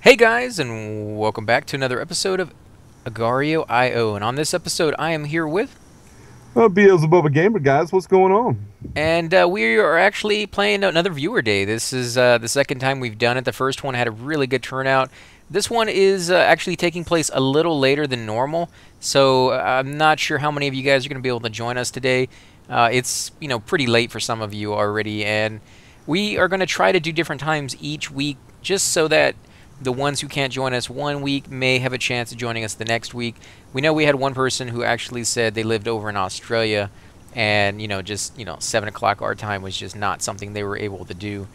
Hey guys, and welcome back to another episode of Agario IO. And on this episode, I am here with, Beelzebub Gamer, guys, what's going on? and we are actually playing another viewer day. This is the second time we've done it. The first one had a really good turnout. This one is actually taking place a little later than normal, so I'm not sure how many of you guys are going to be able to join us today. It's pretty late for some of you already, and we are going to try to do different times each week, just so that the ones who can't join us one week may have a chance of joining us the next week. We know we had one person who actually said they lived over in Australia, and 7 o'clock our time was just not something they were able to do.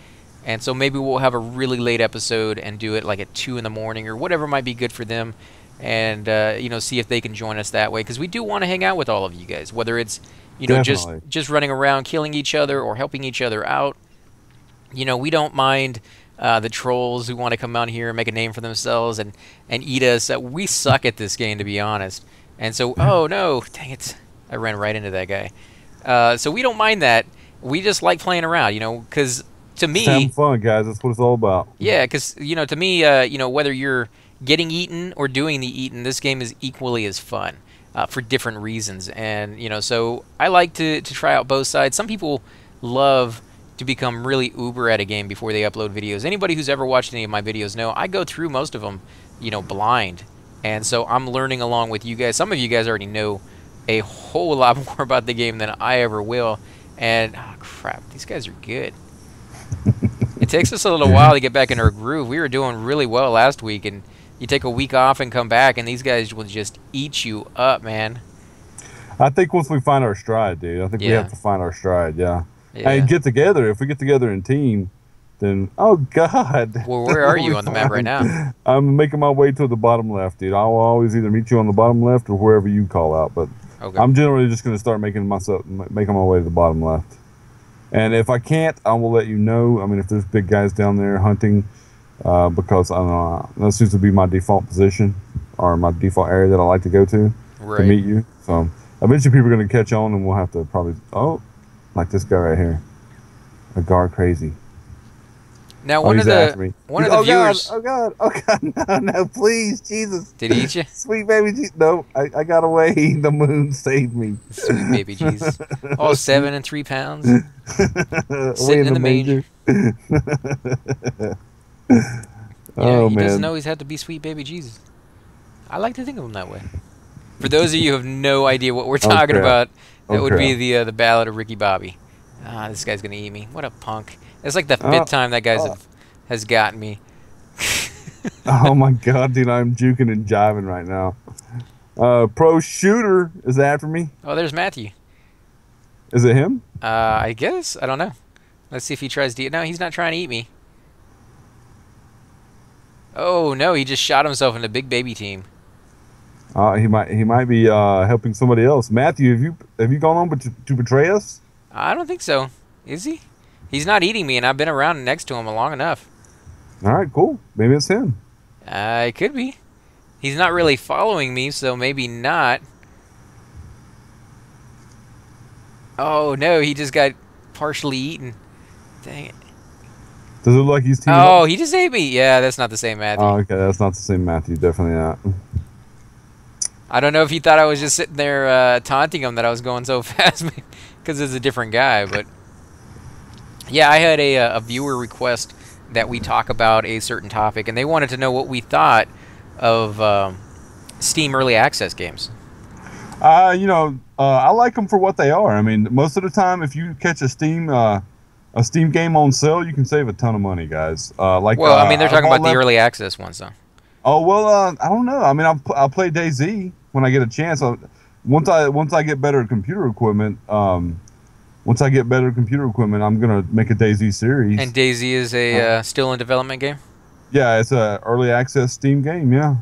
And so maybe we'll have a really late episode and do it like at 2 in the morning or whatever might be good for them, and see if they can join us that way, because we do want to hang out with all of you guys, whether it's just running around killing each other or helping each other out. We don't mind the trolls who want to come out here and make a name for themselves and eat us. We suck at this game, to be honest. And so, oh no, dang it, I ran right into that guy. So we don't mind that. We just like playing around, because to me, having fun, guys. That's what it's all about. yeah, because to me, whether you're getting eaten or doing the eaten, this game is equally as fun for different reasons. And so I like to try out both sides. Some people love to become really uber at a game before they upload videos. Anybody who's ever watched any of my videos know I go through most of them, blind. And so I'm learning along with you guys. Some of you guys already know a whole lot more about the game than I ever will. And, oh, crap, these guys are good. It takes us a little while to get back in our groove. We were doing really well last week, and you take a week off and come back, and these guys will just eat you up, man. I think once we find our stride, dude, I think we have to find our stride, yeah. Yeah. And get together. If we get together in team, then, oh, God. Well, where are you on the map right now? I'm making my way to the bottom left, dude. I will always either meet you on the bottom left or wherever you call out, but Okay. I'm generally just going to start making my way to the bottom left. And if I can't, I will let you know. I mean, if there's big guys down there hunting, because I don't know, that seems to be my default position or my default area that I like to go to meet you. So eventually people are going to catch on, and we'll have to probably, like this guy right here, a guard crazy. Now one of the viewers. God, no, please, Jesus. Did he eat you? Sweet baby Jesus. No, I got away. The moon saved me. Sweet baby Jesus. All 7 and 3 pounds. Sitting in the manger. He doesn't know he's had to be sweet baby Jesus. I like to think of him that way. For those of you who have no idea what we're talking about, that would be the Ballad of Ricky Bobby. Ah, this guy's gonna eat me. What a punk! It's like the 5th time that guy's has gotten me. Oh my God, dude! I'm juking and jiving right now. Pro Shooter is after me. Oh, there's Matthew. Is it him? I guess. I don't know. Let's see if he tries to eat. No, he's not trying to eat me. Oh no, he just shot himself in a big baby team. He might be helping somebody else. Matthew, have you gone on to betray us? I don't think so. Is he? He's not eating me, and I've been around next to him long enough. All right, cool. Maybe it's him. It could be. He's not really following me, so maybe not. Oh no, he just got partially eaten. Dang it. Does it look like he's teaming up? Oh, he just ate me. Yeah, that's not the same Matthew. Oh, okay, that's not the same Matthew. Definitely not. I don't know if he thought I was just sitting there taunting him that I was going so fast, because it's a different guy. But yeah, I had a viewer request that we talk about a certain topic, and they wanted to know what we thought of Steam Early Access games. I like them for what they are. I mean, most of the time, if you catch a Steam game on sale, you can save a ton of money, guys. I mean, they're talking about the early access ones, though. Oh well, I don't know. I mean, I'll play DayZ when I get a chance. Once I get better computer equipment, I'm gonna make a DayZ series. And DayZ is a still in development game. Yeah, it's a early access Steam game. Yeah.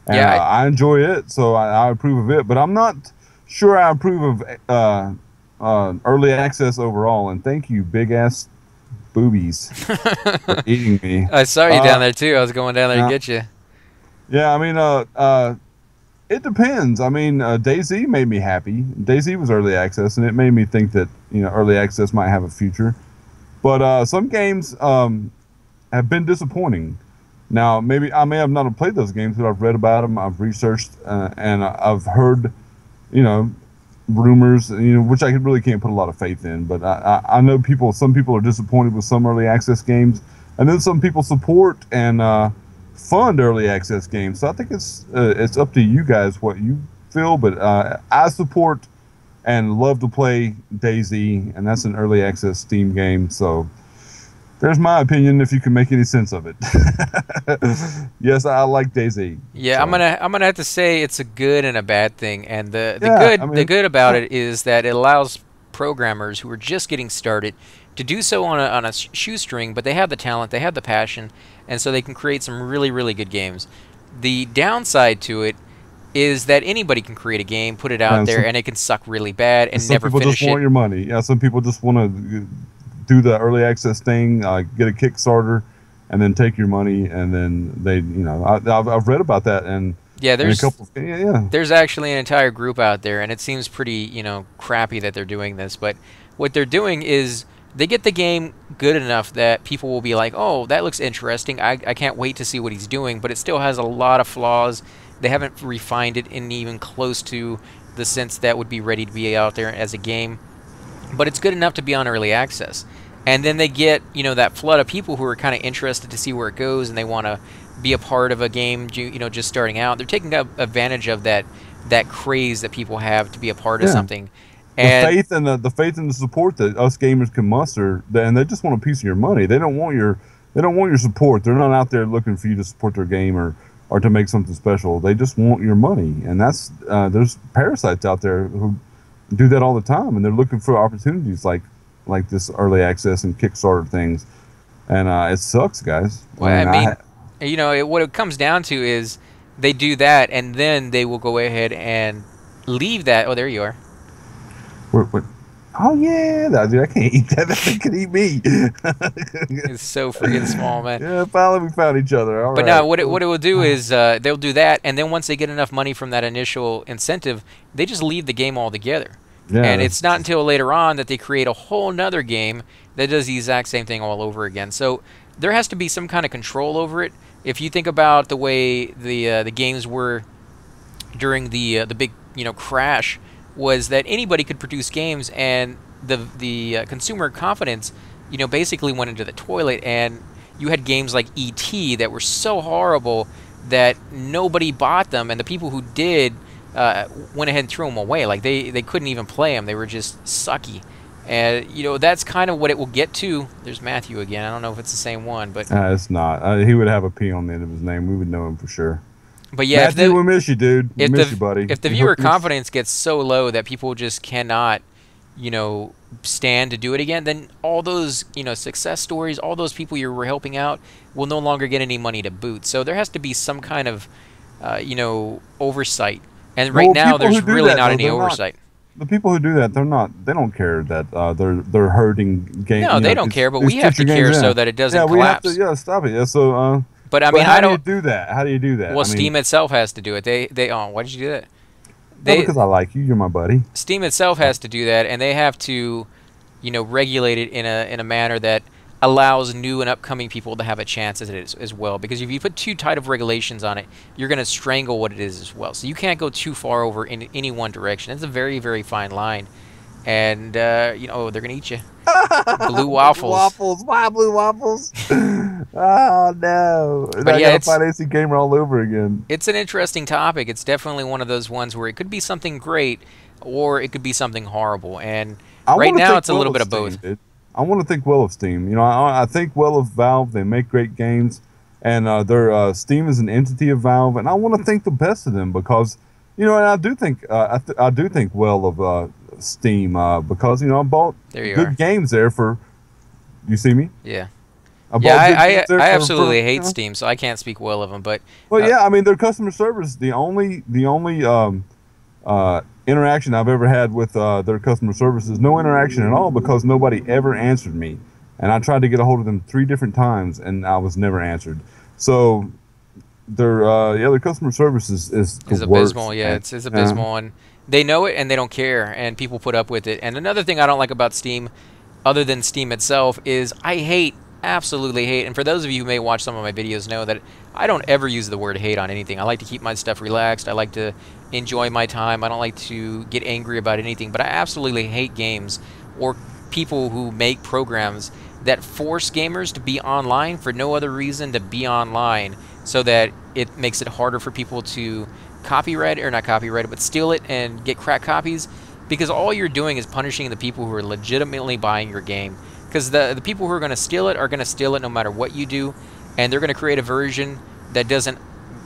And, yeah, I enjoy it, so I approve of it. But I'm not sure I approve of early access overall. And thank you, big ass boobies, for eating me. I saw you down there too. I was going down there to get you. Yeah, I mean, it depends. I mean, DayZ made me happy. DayZ was early access, and it made me think that early access might have a future. But some games have been disappointing. Now, maybe I may have not have played those games, but I've read about them, I've researched, and I've heard, you know, rumors, which I really can't put a lot of faith in. But I know people. Some people are disappointed with some early access games, and then some people support and fund early access games. So I think it's up to you guys what you feel. But I support and love to play DayZ, and that's an early access Steam game. So there's my opinion, if you can make any sense of it. Yes, I like DayZ. Yeah, So, I'm gonna have to say it's a good and a bad thing. And yeah, I the mean, good about it is that it allows programmers who are just getting started to do so on a shoestring, but they have the talent, they have the passion, and so they can create some really good games. The downside to it is that anybody can create a game, put it out and there, some, and it can suck really bad and some never people just finish it. want your money. Yeah, some people just want to do the early access thing, get a Kickstarter, and then take your money, and then I've read about that, Yeah, and a couple, yeah. there's actually an entire group out there, and it seems pretty, crappy that they're doing this. But what they're doing is they get the game good enough that people will be like, oh, that looks interesting. I can't wait to see what he's doing. But it still has a lot of flaws. They haven't refined it in even close to the sense that would be ready to be out there as a game. But it's good enough to be on early access. And then they get, that flood of people who are kind of interested to see where it goes, and they want to be a part of a game, just starting out. They're taking advantage of that craze that people have to be a part of Yeah. something. The And faith and the faith and the support that us gamers can muster, and they just want a piece of your money. They don't want your support. They're not out there looking for you to support their game or to make something special. They just want your money, and that's there's parasites out there who do that all the time, and they're looking for opportunities like this early access and Kickstarter things, and it sucks, guys. well, I mean, what it comes down to is they do that, and then they will go ahead and leave that. Oh, there you are. we're, oh yeah, dude, I can't eat that. That thing can eat me. It's so freaking small, man. Yeah, finally we found each other. All But right. no, what it will do is they'll do that, and then once they get enough money from that initial incentive, they just leave the game altogether. Yeah, And it's not until later on that they create a whole nother game that does the exact same thing all over again. So there has to be some kind of control over it. If you think about the way the games were during the big crash, was that anybody could produce games, and the consumer confidence basically went into the toilet, and you had games like E.T. that were so horrible that nobody bought them, and the people who did went ahead and threw them away. Like they couldn't even play them; they were just sucky. And that's kind of what it will get to. There's Matthew again. I don't know if it's the same one, but it's not. He would have a P on the end of his name. We would know him for sure. yeah, Matthew, we miss you, dude. We if miss you, buddy. if the viewer confidence gets so low that people just cannot, stand to do it again, then all those, success stories, all those people you were helping out will no longer get any money to boot. So there has to be some kind of, oversight. And right now, people who there's do really that, not though, any they're not- oversight. The people who do that, they don't care that they're hurting game. No, they don't care, but we have to care so that it doesn't collapse. We have to. Yeah, stop it. Yeah, so. But I But mean, how I do you don't. do that? How do you do that? Well, I mean, Steam itself has to do it. Why did you do that? because I like you. You're my buddy. Steam itself has to do that, and they have to, regulate it in a manner that allows new and upcoming people to have a chance at it as well. Because if you put too tight of regulations on it, you're going to strangle what it is as well. So you can't go too far over in any one direction. It's a very fine line, and they're going to eat you. Blue waffles. Waffles. Why blue waffles? Oh no! But I yeah, gotta find AC Gamer all over again. It's an interesting topic. It's definitely one of those ones where it could be something great, or it could be something horrible. And right now, it's a little bit of both. Dude. I want to think well of Steam. I think well of Valve. They make great games, and their Steam is an entity of Valve, and I want to think the best of them because, and I do think I do think well of Steam because I bought good games there for. You see me? Yeah. I absolutely hate Steam, so I can't speak well of them. But yeah, I mean their customer service. The only interaction I've ever had with their customer service is no interaction at all because nobody ever answered me, and I tried to get a hold of them 3 different times and I was never answered. So their customer service is abysmal. Yeah, it's abysmal, and they know it and they don't care, and people put up with it. And another thing I don't like about Steam, other than Steam itself, is I hate absolutely hate. And for those of you who may watch some of my videos know that I don't ever use the word hate on anything. I like to keep my stuff relaxed. I like to enjoy my time. I don't like to get angry about anything. But I absolutely hate games or people who make programs that force gamers to be online for no other reason to be online, so that it makes it harder for people to copyright, or not copyright it, but steal it and get cracked copies, because all you're doing is punishing the people who are legitimately buying your game. Because the people who are going to steal it are going to steal it no matter what you do, and they're going to create a version that doesn't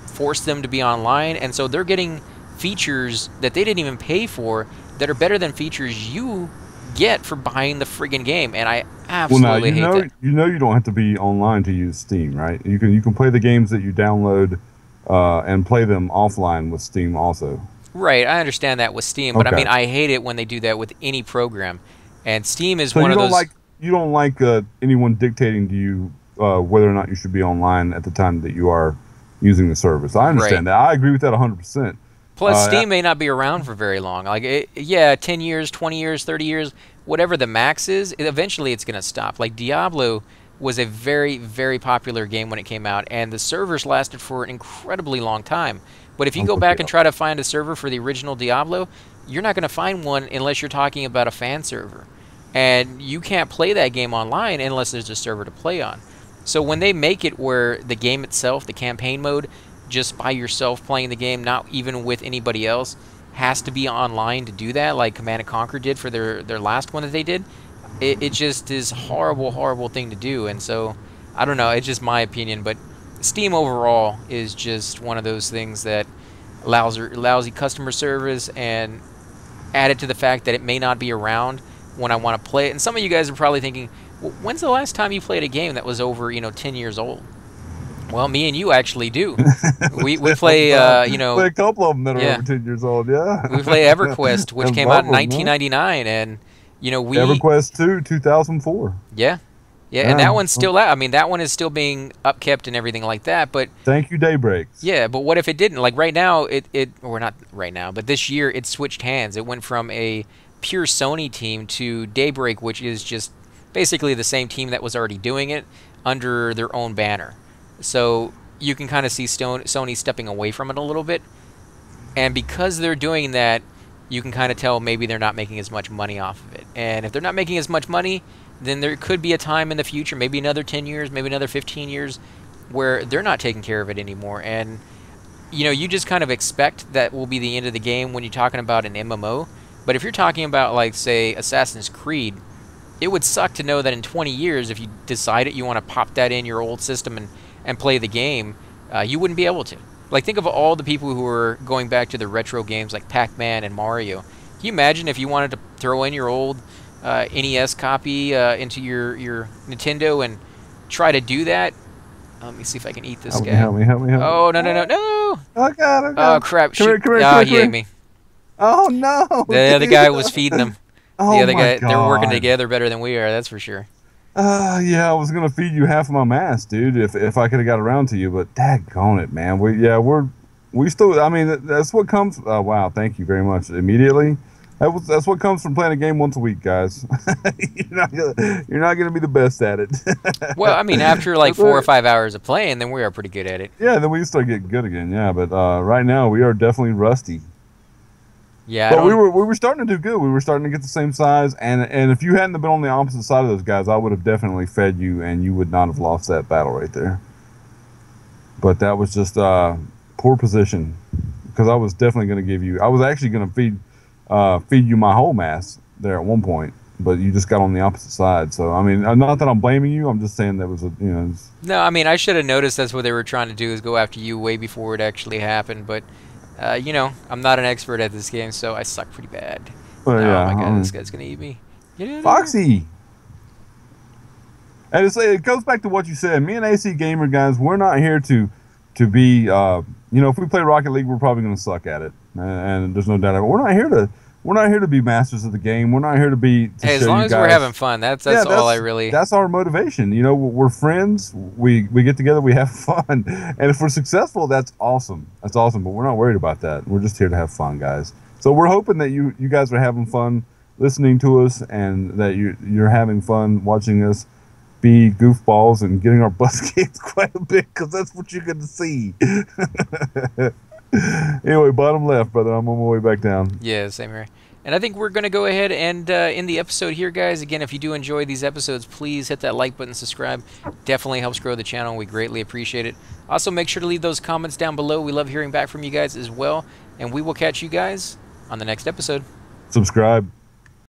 force them to be online, and so they're getting features that they didn't even pay for that are better than features you get for buying the friggin' game, and I absolutely hate that. You don't have to be online to use Steam, right? You can play the games that you download and play them offline with Steam also. Right, I understand that with Steam, but I mean, I hate it when they do that with any program. And Steam is one of those. You don't like anyone dictating to you whether or not you should be online at the time that you are using the service. I understand that. I agree with that 100%. Plus, Steam may not be around for very long. Like, yeah, 10 years, 20 years, 30 years, whatever the max is, eventually it's going to stop. Like, Diablo was a very, very popular game when it came out, and the servers lasted for an incredibly long time. But if you go back and try to find a server for the original Diablo, you're not going to find one unless you're talking about a fan server. And you can't play that game online unless there's a server to play on. So when they make it where the game itself, the campaign mode, just by yourself playing the game, not even with anybody else, has to be online to do that, like Command & Conquer did for their last one that they did, it just is horrible, horrible thing to do. And so, I don't know, it's just my opinion, but Steam overall is just one of those things that lousy customer service, and added to the fact that it may not be around when I want to play it. And some of you guys are probably thinking, well, when's the last time you played a game that was over 10 years old? Well, me and you actually do. we play, play a couple of them that are over 10 years old, yeah. We play EverQuest, which came out in 1999, and, EverQuest 2, 2004. Yeah. Yeah, and that one's still out. I mean, that one is still being upkept and everything like that, but... Thank you, Daybreaks. Yeah, but what if it didn't? Like, right now, or not right now, but this year, it switched hands. It went from a pure Sony team to Daybreak, which is just basically the same team that was already doing it under their own banner. So you can kind of see Sony stepping away from it a little bit. And because they're doing that, you can kind of tell maybe they're not making as much money off of it. And if they're not making as much money, then there could be a time in the future, maybe another 10 years, maybe another 15 years, where they're not taking care of it anymore. And, you just kind of expect that will be the end of the game when you're talking about an MMO. But if you're talking about, like, say, Assassin's Creed, it would suck to know that in 20 years, if you decided you want to pop that in your old system and play the game, you wouldn't be able to. Like, think of all the people who are going back to the retro games like Pac-Man and Mario. Can you imagine if you wanted to throw in your old NES copy into your Nintendo and try to do that? Let me see if I can eat this guy. Help me. Oh, no. Oh, God. Oh, crap. Come here. Oh, he ate me. Oh, no. The other guy was feeding him. Oh, the other guy, God. they're working together better than we are, that's for sure. Yeah, I was gonna feed you half of my mass, dude, if I could have got around to you, but daggone it, man. We still. I mean, that's what comes. Wow, thank you very much. Immediately, that's what comes from playing a game once a week, guys. You're not gonna be the best at it. Well, I mean, after like 4 or 5 hours of playing, then we are pretty good at it. Yeah, then we start getting good again. Yeah, but right now we are definitely rusty. Yeah, but we were starting to do good. We were starting to get the same size, and if you hadn't been on the opposite side of those guys, I would have definitely fed you, and you would not have lost that battle right there. But that was just poor position, because I was definitely going to give you. I was actually going to feed you my whole mass there at one point, but you just got on the opposite side. So I mean, not that I'm blaming you. I'm just saying that was No, I mean, I should have noticed that's what they were trying to do, is go after you way before it actually happened, but. I'm not an expert at this game, so I suck pretty bad. Well, oh my god, this guy's gonna eat me. Foxy! And it goes back to what you said. Me and AC Gamer, guys, we're not here to be, if we play Rocket League, we're probably going to suck at it. And there's no doubt about it. We're not here to be masters of the game. We're not here to be. Hey, as long as we're having fun, that's all I really. That's our motivation. We're friends. We get together. We have fun, and if we're successful, that's awesome. That's awesome. But we're not worried about that. We're just here to have fun, guys. So we're hoping that you guys are having fun listening to us, and that you're having fun watching us. be goofballs and getting our butts kicked quite a bit because that's what you're going to see. Anyway, bottom left, brother. I'm on my way back down. Yeah, same here. And I think we're going to go ahead and end the episode here, guys. Again, if you do enjoy these episodes, please hit that like button, subscribe. Definitely helps grow the channel. We greatly appreciate it. Also, make sure to leave those comments down below. We love hearing back from you guys as well. And we will catch you guys on the next episode. Subscribe.